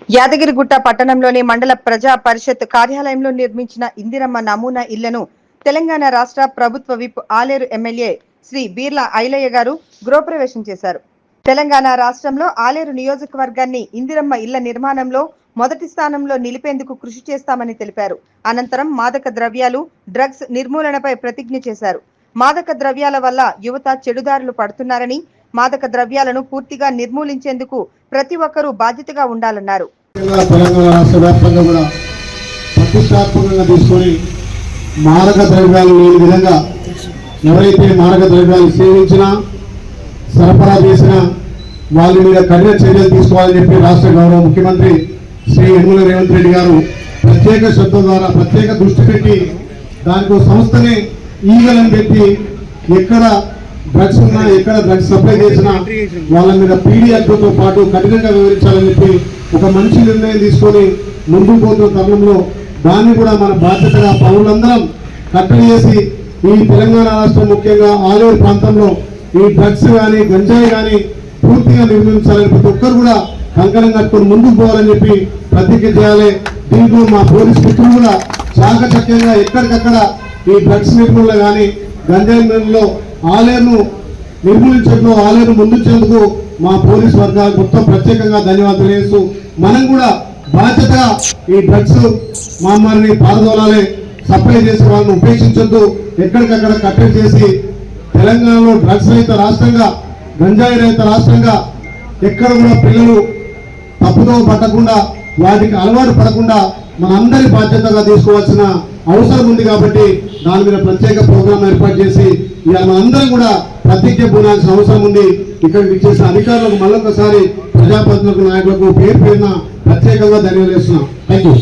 యాదగిరిగుట్ట పట్టణంలోని మండల ప్రజా పరిషత్ కార్యాలయంలో నిర్మించిన ఇందిరమ్మ నమూనా ఇళ్లను తెలంగాణ రాష్ట్ర ప్రభుత్వ విప్ ఆలేరు ఎమ్మెల్యే శ్రీ బీర్ల ఐలయ్య గారు గృహప్రవేశం చేశారు. తెలంగాణ రాష్ట్రంలో ఆలేరు నియోజకవర్గాన్ని ఇందిరమ్మ ఇళ్ల నిర్మాణంలో మొదటి స్థానంలో నిలిపేందుకు కృషి చేస్తామని తెలిపారు. అనంతరం మాదక ద్రవ్యాలు, డ్రగ్స్ నిర్మూలనపై ప్రతిజ్ఞ చేశారు. మాదక ద్రవ్యాల వల్ల యువత చెడుదారులు పడుతున్నారని, మాదక ద్రవ్యాలను పూర్తిగా నిర్మూలించేందుకు ప్రతి ఒక్కరూ బాధ్యతగా ఉండాలన్నారు. తెలంగాణ రాష్ట్ర వ్యాప్తంగా కూడా ప్రతిష్టాత్మకంగా తీసుకొని మాదక ద్రవ్యాలు లేని విధంగా ఎవరైతే మాదక ద్రవ్యాలు సేవించినా సరఫరా చేసినా వాళ్ళ మీద కఠిన చర్యలు తీసుకోవాలని చెప్పి రాష్ట్ర గౌరవ ముఖ్యమంత్రి శ్రీ యనమల రేవంత్ రెడ్డి గారు ప్రత్యేక శ్రద్ధ ద్వారా ప్రత్యేక దృష్టి పెట్టి దానికి సంస్థనే ఈగలను పెట్టి ఎక్కడ డ్రగ్స్ ఉన్నా ఎక్కడ డ్రగ్స్ సప్లై చేసినా వాళ్ళ మీద పీడీ యాక్ట్తో పాటు కఠినంగా వివరించాలని చెప్పి ఒక మంచి నిర్ణయం తీసుకొని ముందుకు పోతున్న తరుణంలో దాన్ని కూడా మన బాధ్యతగా పౌరులందరం కట్టడి చేసి ఈ తెలంగాణ రాష్ట్రం ముఖ్యంగా ఆలేరు ప్రాంతంలో ఈ డ్రగ్స్ కానీ గంజాయి కానీ పూర్తిగా నిర్మించాలని ప్రతి ఒక్కరు కూడా కంకణం కట్టుకొని ముందుకు పోవాలని చెప్పి ప్రతిజ్ఞ చేయాలి. దీంట్లో మా పోలీస్ మిత్రులు కూడా చాకచక్యంగా ఎక్కడికక్కడ ఈ డ్రగ్స్ నిర్మూలన కానీ గంజాయి నిర్మూలనలో ఆలేరును నిర్మూలించడంలో ఆలేరు ముందుంచేందుకు మా పోలీస్ వర్గాలకు మొత్తం ప్రత్యేకంగా ధన్యవాదాలు చేస్తూ మనం కూడా బాధ్యతగా ఈ డ్రగ్స్ మహమ్మారిని పారదోలాలి. సప్లై చేసే వాళ్ళని ఉపేక్షించొద్దు. ఎక్కడికక్కడ కట్టడి చేసి తెలంగాణలో డ్రగ్స్ రహిత రాష్ట్రంగా, గంజాయి రహిత రాష్ట్రంగా ఎక్కడ కూడా పిల్లలు తప్పుదో పట్టకుండా వాటికి అలవాటు పడకుండా మనందరి బాధ్యతగా తీసుకోవాల్సిన అవసరం ఉంది. కాబట్టి దాని మీద ప్రత్యేక ప్రోగ్రాం ఏర్పాటు చేసి ఇవాళ మనందరం కూడా ప్రతిజ్ఞ పూనాల్సిన అవసరం ఉంది. ఇక్కడికి ఇచ్చేసిన అధికారులకు మళ్ళొకసారి ప్రజాప్రతినిధులకు నాయకులకు పేరున ప్రత్యేకంగా ధన్యవాదాలు చేస్తున్నాం. Thank you.